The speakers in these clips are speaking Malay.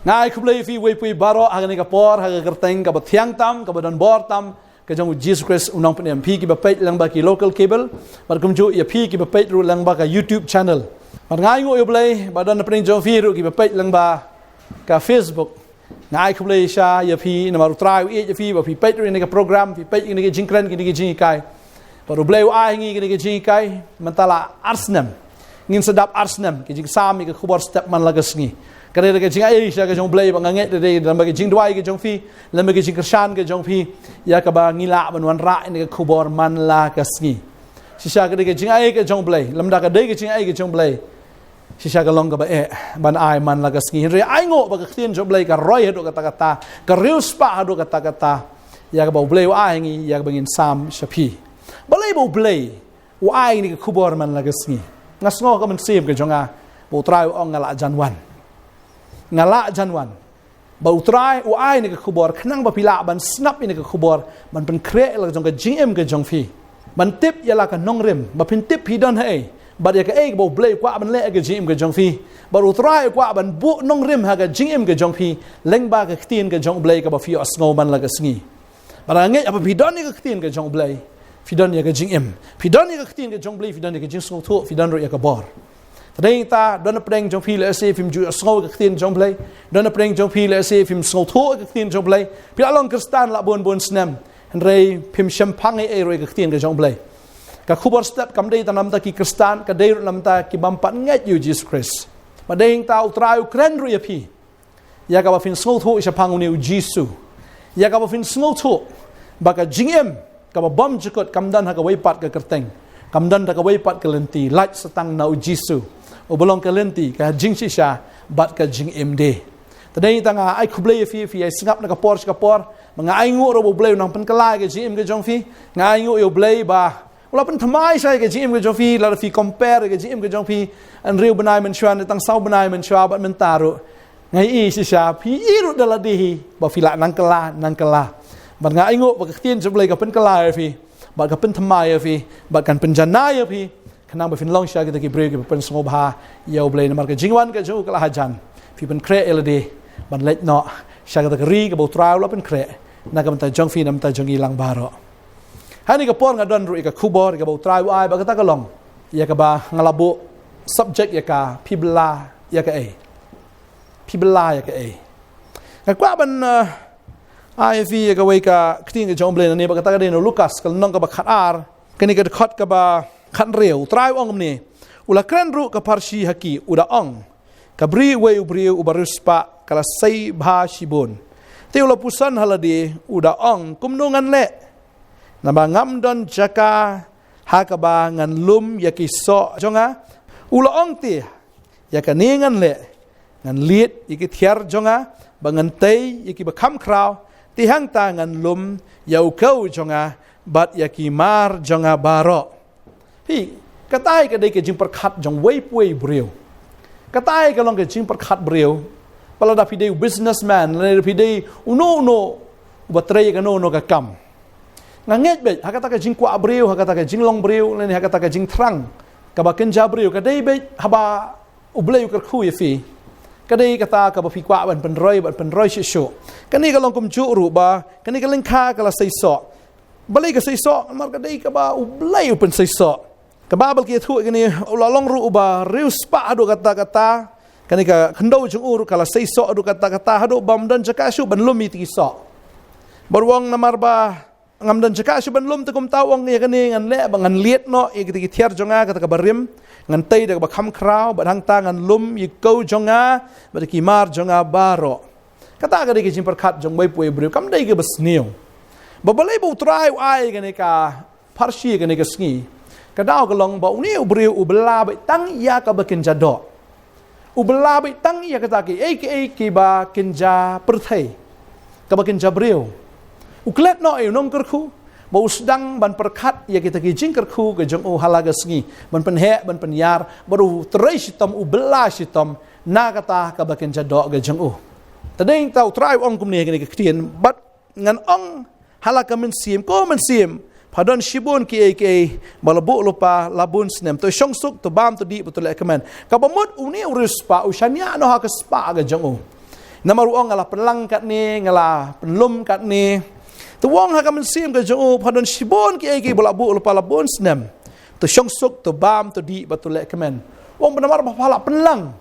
ngai khublei fi wei pui baro hagani ka por haga kerteng ka bathiang tam ka badan bor tam ka jong Jesus Christ unang pnem phi ki bapait lang ba ki local cable bar kumju ya phi ki bapait ru lang ba ka YouTube channel bar ngai ngo yoblei badan pning jong fi ru ki bapait lang ba ka Facebook ngai khublei sha ya phi na maru trai ya phi ba phi pait ru ni ka program phi pait ni ka jingkran ki ni jing kai baru bleu ai ngi ki ni jing kai mentala arsnam ngin sedap arsnam ki jing sami ka khubor step man lagas ngi kadang ke jing ai sha ke jong blei ba nganget de dalam bagi jing duai ke jong fi lam bagi jing kersan ke jong fi ya ka ba ngila ban wan ra ni ke khubor man la kasngi sisa ke jing ai ke jong blei lam da ka de ke jing ai ke jong blei sisa ka long ka ba ban ai man la kasngi re ai ngo ba ka khien jong blei ka roi hado kata kata ka rius pa hado kata kata ya ka ba blei ai ngi ya ka bangin sam shapi balai bo blei ai ni ke khubor man la kasngi ngasngo ka man sim ke jonga bo trai ong ngala janwan ngala janwan bau trai ai ni ke khubor khnang ba pila ban snap ni ke khubor man pen kre la jong ka gm ke jong fi ban tip ya la ka nongrem ba pin tip hi don hai ba ya ka bo blei kwa ban le ke gm ke jong fi ba ru trai kwa ban bu nongrem ha ka gm ke jong fi leng ba ka khtin ke jong blei ka ba fi asngo man la ka sngi ba nge apa pi don ni ka khtin ke jong blei fi don ya ka gm fi don ni ka khtin ke jong blei fi don ni ka jing so tho fi don ro ya ka bor Tadeng ta dona preng jong phi le se phim ju sngo ka khtin jong play dona preng jong phi le se phim sngo tho ka khtin jong play pila long kristan la bon snam han rei phim champang e roi ka khtin ka jong play ka khubor step kam dei tanam ta ki kristan ka dei nam ta ki bam pat nget you Jesus Christ ma deng ta utrai ukren ru ya phi ya ka ba phim sngo tho champang ni Jesus ya ka ba phim sngo tho ba ka jingem ka ba bom jikot kam dan ha ka wei pat ka kerteng kam dan ta ka wei pat ka lenti light setang na Jesus obolong ka lenti ka jing shisha bat ka jing md tadai tanga ai khublei fi ai singap na ka por mga ai ngu ro blei nang pen kala ke jing ke jong fi ngai ngu yo blei ba ula pen thamai sai ke jing ke jong fi la fi compare ke jing ke jong fi an riu banai men chuan tang sau banai men chua bat men taru ngai i shisha fi iru dala di ba fi la nang kala ban ngai ngu ba ka tien jo blei ka pen kala fi ba ka pen thamai fi ba kan pen janai fi Kenang ba fin long sha kita ki break ki pen sngo bha yau blei na mar ka jingwan ka jo kala hajan fi pen kre elade ban let no sha ka ri ka bo trau la pen kre na ka ta jong fi nam ta jong ilang baro hani ka por nga don ru ka khubor ka bo trau ai ba ka ta ka long ya ka ba ngalabu subject ya ka pibla ya ka ka kwa ban ai fi ka wei ka kting ka jong blei na ne ba ka ta ka de no Lucas ka nong ka ba khat ar ka ni ka khat ka ba khan reu trai ong ni ula kren ru ka parshi haki uda ong ka bri we ubri ubaruspa kala sei bha shibun te ula pusan haladi uda ong kumnungan le na ba ngam don jaka ha ka ba ngan lum yaki so jonga ula ong ti yakani ngan le ngan liet yaki thiar jonga ba ngan tei yaki ba kham kraw ti hang ta ngan lum yau kau jonga bat yaki mar jonga baro hi katai ka dei ke jing perkhat jong wei pui breu katai ka long ke jing perkhat breu pala da pidei businessman le pidei uno batrei ka no ka kam nganget be hakata ka jing kwa breu hakata ka jing long breu le hakata ka jing trang ka ba kenja breu ka dei be haba ublei ka khu ye fi ka dei kata ka ba fi kwa ban pen roi shu kani ka long kum chu ru ba kani ka leng kha ka la sei so balai ka sei so mar ka dei ka ba ublei pen sei so kababal kia thu kini ulalong ru uba rius pa adu kata kani ka khndo jung ur kala sei so adu kata hadu bam dan jaka shu ban lum ti so barwang namar ba ngam dan jaka shu ban lum te kum tawang ya kani ngan le bangan liet no ya ki thiar jonga kata ka barim ngan tei da ba kham kraw ba hang ta ngan lum yi ko jonga ba ki mar jonga baro kata ka de ki jim par khat jong wei pui bru kam dei ke basniu ba balai bu trai ai kani ka parshi kani ka sngi kadau ka long ba uni ubriu ubla ba tang ya ka ba kinja do ubla ba tang ya ka ta ki ba kinja perthai ka ba kinja briu uklet no e nong kerku ba usdang ban perkhat ya kita ki jing kerku ke jong halaga sngi ban pen he ban pen yar baru trai sitam ubla sitam na kata ka ba kinja do ke jong tadeng tau trai ong kum ne ke ktien bat ngan ong halaka men sim ko men sim Padon shibun ki malabu lupa labun snem to shongsuk to bam to di betul ekmen kabamut uni urus pa ushania no ha ka spa ga jangu nama ruang ngala pelang kat ni ngala penlum kat ni tu wong ha ka men sim ke jo padon sibon ki ki bola bu lupa labon snem tu syong suk tu bam tu di batu lek kemen wong benamar bapala pelang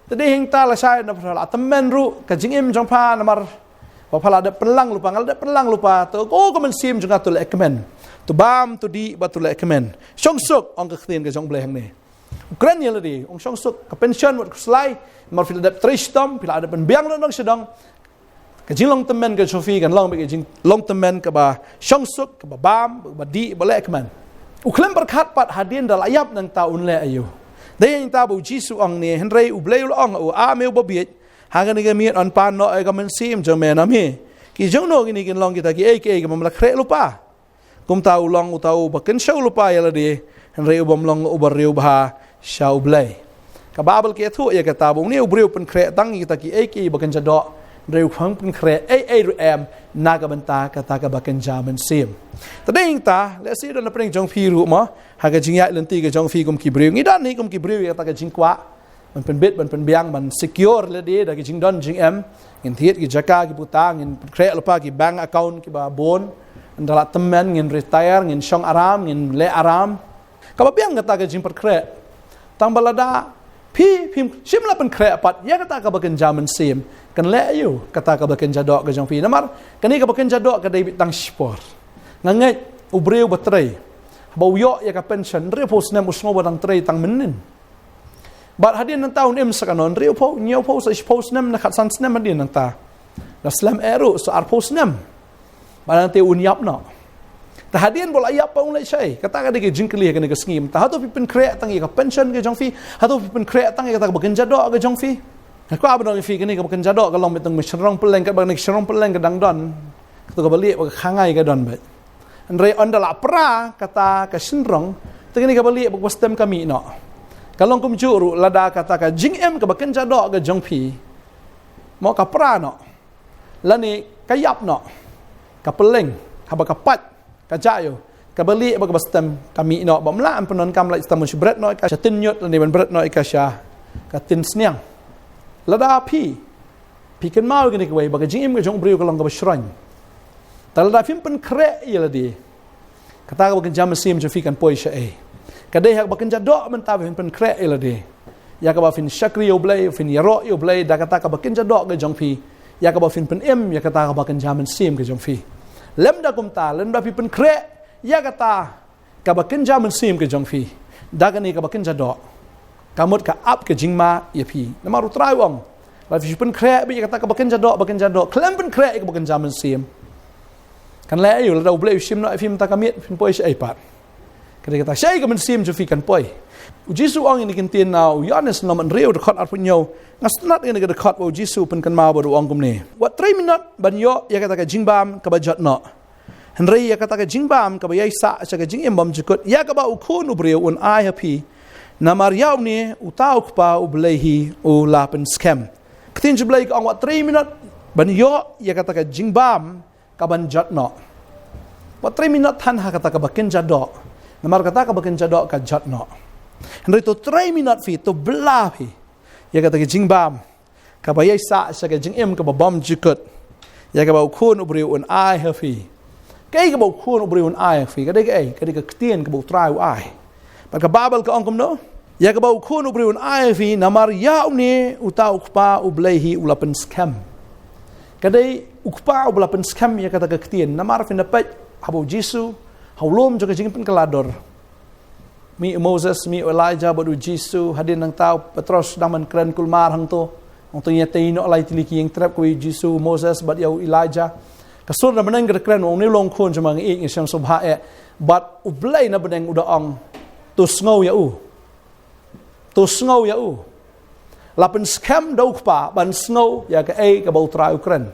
tadi hing ta la sai na pala temen ru ka jingim jong pa namar bapala ada pelang lupa ngal ada pelang lupa tu ko men sim jong tu lek kemen tu bam tu di batu lek kemen syong suk ong ka khtien ke jong bleh hang ni Ukraine ya ladi, ong syong suk ke pension wat selai, mar fil adap tristom, fil adap biang long sedang. Ke jing long temen ke Sofi kan long ke jing long temen ke ba syong suk ke ba bam, ba di boleh ke man. Uklam berkat pat hadin dal ayap nang taun le ayu. Dai yang ta bu Jisu ong ni henrei u bleu ong u a meu babiet, haga ni ke miet on pan no e ka men sim jong men am hi. Ki jong no gini kin long kita ki ke mamla kre lupa. Kum tau long u tau ba ken show lupa ya ladi. Henry ubam long ubariu bah shau blay. Kababel ke tu ya kata bung ni ubariu pen kre tang kita ki ki bakan jadok riu phang pen kre am naga benta kata ka bakan jaman sim. Tading ta le si don pring jong phi ru mo ha ka jingya lenti ka jong phi kum ki briu ngi dan ni kum ki briu ya ta ka jing kwa man pen bit man pen biang man secure le de da ki jing don jing am ngin thiet ki jaka ki putang ngin kre lupa ki bank account ki ba bon andala temen ngin retire ngin syong aram ngin le aram kababiang kata ke jimpat kre tang balada pi pim simla pen kre pat ya kata ka baken jaman sim kan le ayu kata ka baken jadok ke jong pi namar kani ka baken jadok ka dai tang sport ngangai ubreu batrai bau yo ya ka pension re pos nem usmo batang trai tang menin bat hadin nang taun em sakanon re po nyau po sa pos nem na khat san nem hadin nang ta la slam eru so ar pos nem barang te unyap no tahadian bola ayap pa ulai sai kata ka dege jingkli ka nega scheme ta hatu pipin create tang ka pension ke jongfi hatu pipin create tang ka bagan jado ke jongfi ko abang fi ke ni ka bagan jado ka long betang mesrong peleng ka bang mesrong peleng ka dang don tu ka balik ka khangai ka don bet andre ondala pra kata ka sinrong tu ni ka balik ba wastem kami no kalong kum juru lada kata ka jing em ka bagan jado ke jongfi mo ka pra no lani kayap no ka peleng ha ba ka pat kajayo kabali ba bastam kami no bamla am penon kam la istam shibret no ka tin nyot ni ban bret no ka sha ka tin sniang lada pi kan mau gini kwai ba jing im ga jong briu ka long ka bashran tal da fim pen kre ya ladi kata ka jam sim jo fi kan poi sha e kadai hak ba kan jado men ta pen kre ya ladi ya ka ba fin shakri yo blay fin yaro yo blay da kata ka ba kan jado ga jong fi ya ka ba fin pen em ya kata ka ba kan jam sim ga jong fi lem da kum ta lem da pi pen kre ya kata ka ba ken jaman sim ke jong fi da ka ni ka ba ken jado kamut ka up ke jingma ya pi na maru trai wong la fi pen kre bi kata ka ba ken jado klem pen kre ka ba ken jaman sim kan la ayu la da ble sim no fi mta kamit fin poi sai pat kata sai ka men sim jo fi kan poi Jisu ong ini kin tin now Yohanes no man reu de khot ar punyo ngasnat ini ke de khot bo Jisu pen kan ma bo ong kum ni wat 3 minute ban yo ya kata ka jingbam ka ba jot no henrei ya kata ka jingbam ka ba yai sa cha ka jing embam jukut ya ka ba ukun ubreu un ai happy na mariau ni utau pa ublehi u lapen scam ktin jublai ka ong wat 3 minute ban yo ya kata ka jingbam ka ban jot no wat 3 minute tan ha kata ka ba ken jado namar kata ka ba ken jado ka jot no Henry to 3 minute fi to blah fi ya kata ke jingbam ka ba yai sa sa ke jing em ka ba bom jikut ya ka ba khun ubriu un ai ha fi kai ka ba khun ubriu un ai fi ka de ka de ka tien ka ba trai ai ba ka babel ka ongkom no ya ka ba khun ubriu un ai fi namar ya ni utau pa ublehi ulapen scam ka de ukpa ulapen scam ya kata ka tien namar fi na pet habo Jisu haulom jo ka jing pen kalador mi Moses mi Elijah bodu Jisu hadin nang tau Petros daman kren kulmar hang to ong to yete no lai tiliki yang trap ko Jisu Moses bad yau Elijah kasur na benang kren ong ni long khon jama ngi ngi syam subha e bat ublai na benang uda ong to sngow ya u lapen scam dau pa ban snow ya ka e ka bau trau kren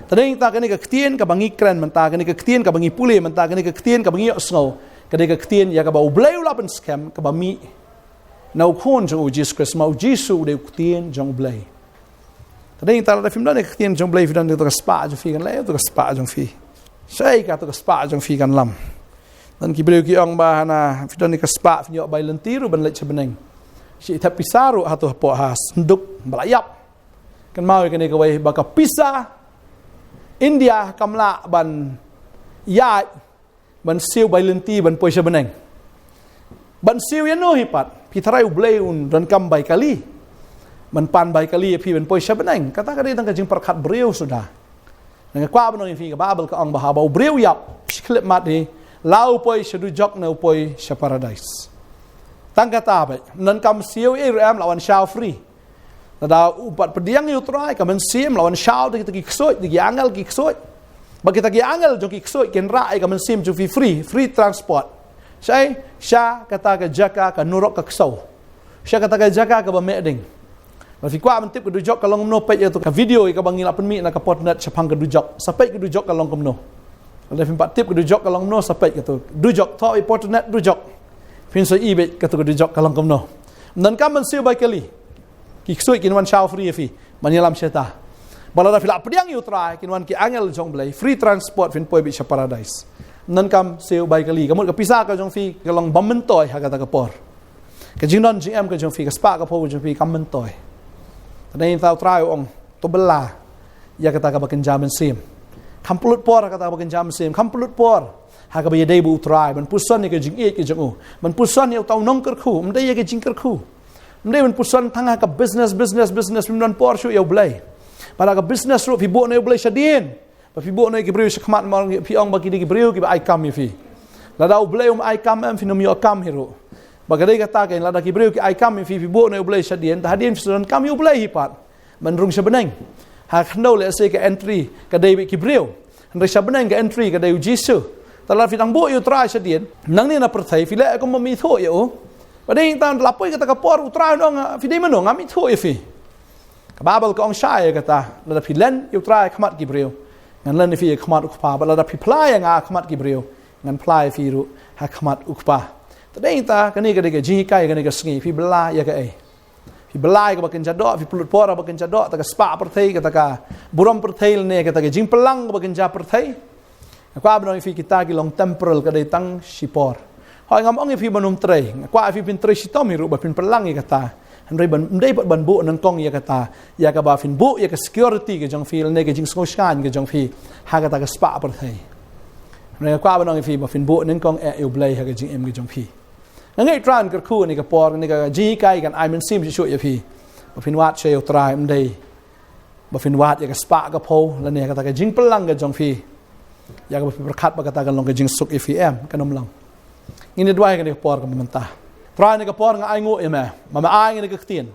tading ta kani ka ktien ka bangi kren man ta kani ka ktien ka bangi puli man ta kani ka ktien ka bangi snow kadai ka ktien ya ka ba ublay ulapan scam ka ba mi na ukon jong Jesus Christ ma Jisu de ktien jong ublay tading ta la film dan ka ktien jong ublay fidan to ka spa jong fi kan le to ka spa jong fi sai ka to ka spa jong fi kan lam dan ki beliau ki ong ba na fidan ka spa finyo bay lentiru ban lech beneng si tap pisaru hatu po ha senduk balayap kan mau kan ka wai baka pisa India kamla ban ya ban siu bai lenti ban poi sebeneng ban siu ya no hipat pitrai ublei un dan kam bai kali ban pan bai kali pi ban poi sebeneng kata kali tang jing perkat beriu sudah nang kwa ban fi ka babel ka ong bahaba beriu yap klip mat ni lau poi sedu jok na poi se paradise tang kata bai nan kam siu ram lawan shao free da upat pediang yu trai ka men sim lawan shao de ki ksoi de angel ki ksoi bagi ta ki angel jong ki ksoi ken rai ka men sim ju free transport sai sha kata ka jaka ka nurok ka ksau sha kata ka jaka ka ba meding ba fi kwa men tip ka dujok ka long no pe tu ka video ka bangil apen mi na ka potnet chapang ka dujok sapai ka dujok ka long kom no ada fi pat tip ka dujok ka long no sapai ka tu dujok tho i potnet dujok fin so ibe ka tu ka dujok ka long kom no nan ka men sim ba kali kiksui kinwan shao free fi manyalam syeta balada fila pediang yu try kinwan ki angel jong blai free transport fin poi bi sha paradise nan kam seu bai kali kamut ka pisa ka jong fi ka long bam mentoi ha kata ka por ka jingnon gm ka jong fi ka spa ka po jong fi kam mentoi tadai tau try ong to bela ya kata ka baken jaman sim kam pulut por kata baken jaman sim kam pulut por ha ka bi dei bu try man puson ni ka jing e ki jong man puson ni tau nong ker khu mdai ya ka jing ker khu mdai man puson tanga ka business mnon por shu yo blai para ka business ru fi bo na yo blai shadien pa fi bo na ki briu shakmat mal fi ong ba ki di briu ki ba ai kam fi la da blai ai kam am fi no mi kam hiro ba ga dei ka ta ka la da ki briu ki ai kam fi bo na yo blai shadien ta hadien fi son kam yo blai hi pat man rung shabeneng ha khno le se ka entry ka dei ki briu ndai shabeneng ka entry ka dei jisu ta la fi dang bo yo try shadien nang ni na perthai fi le ko mi tho yo Padahal kita lapoi kata kapor utrai dong, fidei mana ngami tu ifi. Kababel kong syai kata, lada filen utrai khamat Gibril, ngan len ifi khamat ukpa, lada fiplai yang khamat Gibril, ngan plai firu ha khamat ukpa. Tadai kita kani kada jikai kani sengi, fi bela ya kai. Fi belai ka bakin jadok, fi pulut por bakin jadok, taka spa perthai kata ka buram perthai ne kata ka jing pelang bakin ja perthai. Aku abang ifi kita ki long temporal kada tang sipor. Hoi ngam fi banum trei kwa fi pin trei sitom hiru ba pin pelang ya kata handai ban ndai ban bu nang kong ya kata ya ka ba fin bu ya ka security ke jong fi ne ke jing skan ke jong fi ha kata ka spa par thai ne kwa ban fi ba fin bu nang kong e blai ha ke jing em ke jong fi ngai tran ka khu ni ka por ni ka ji kai kan ai men sim shu ya fi ba fin wat che trai ndai ba fin wat ya ka spa ka po la ne kata ka jing pelang ke jong fi ya ka ba berkat ba kata kan long ke jing suk fm kanom lang ini dua yang dikapor ke mentah. Try ni kapor ngai ngo eme, mama ai ni kektien.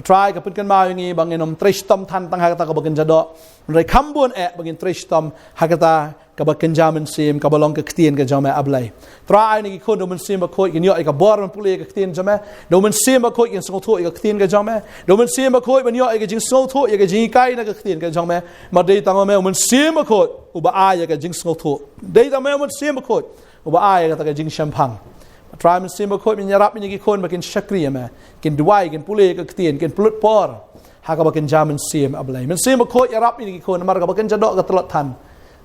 Try kapun kan mau ngi bangin om tristom tan tang hakata ka bagen jado. Nrai kambun bagin tristom hakata ka bagen jaman sim ka balong kektien ka jame ablai. Try ni ko do men sim ba ko ki yo ka bor men puli ka kektien jame. Do men sim ba ko ki so tho ka kektien ka jame. Do men sim ba ko ben yo ka jing so tho ka jing kai na ka kektien ka jame. Ma dei tang me men sim ba ko u ba ai ka jing so tho. Dei tang me men sim ba ko uba ai kata ka jing champang try men sim ko min yarap min ki kon bakin shakri ma kin duai kin pule ka ktien kin pulut por ha ka bakin jaman sim ablai men sim ko yarap min ki kon mar ka bakin jadok ka telot tan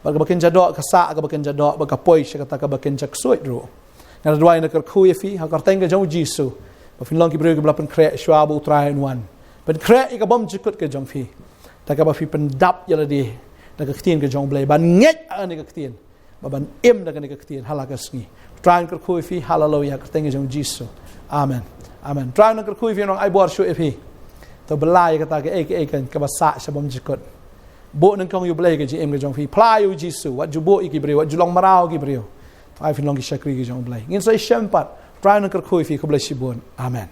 mar ka bakin jadok ka sa ka bakin jadok ba ka poi kata ka bakin jak suit ro ngara duai na ka khu fi ha ka teng ka jong jisu ba fin long ki breu ka blapen kre shwa bu try in one pen kre ka bom jikut ka jong fi ta ka ba fi pen dap yala di na ka ktien ka jong blai ban nget ani ka ktien baban em da kani kektien halaka sngi try kar khu fi hallelujah ka teng jong jisu amen amen try kar khu fi nong ai bor shu fi to belai ka ta ke kan ka ba sa shabom jikot bo nang kong yu blai ka ji em ka jong fi pla yu jisu wat ju bo iki brio wat ju long marao ki brio ai fi long ki shakri ki jong blai ngin sai shampat try kar khu fi ko blai shibon amen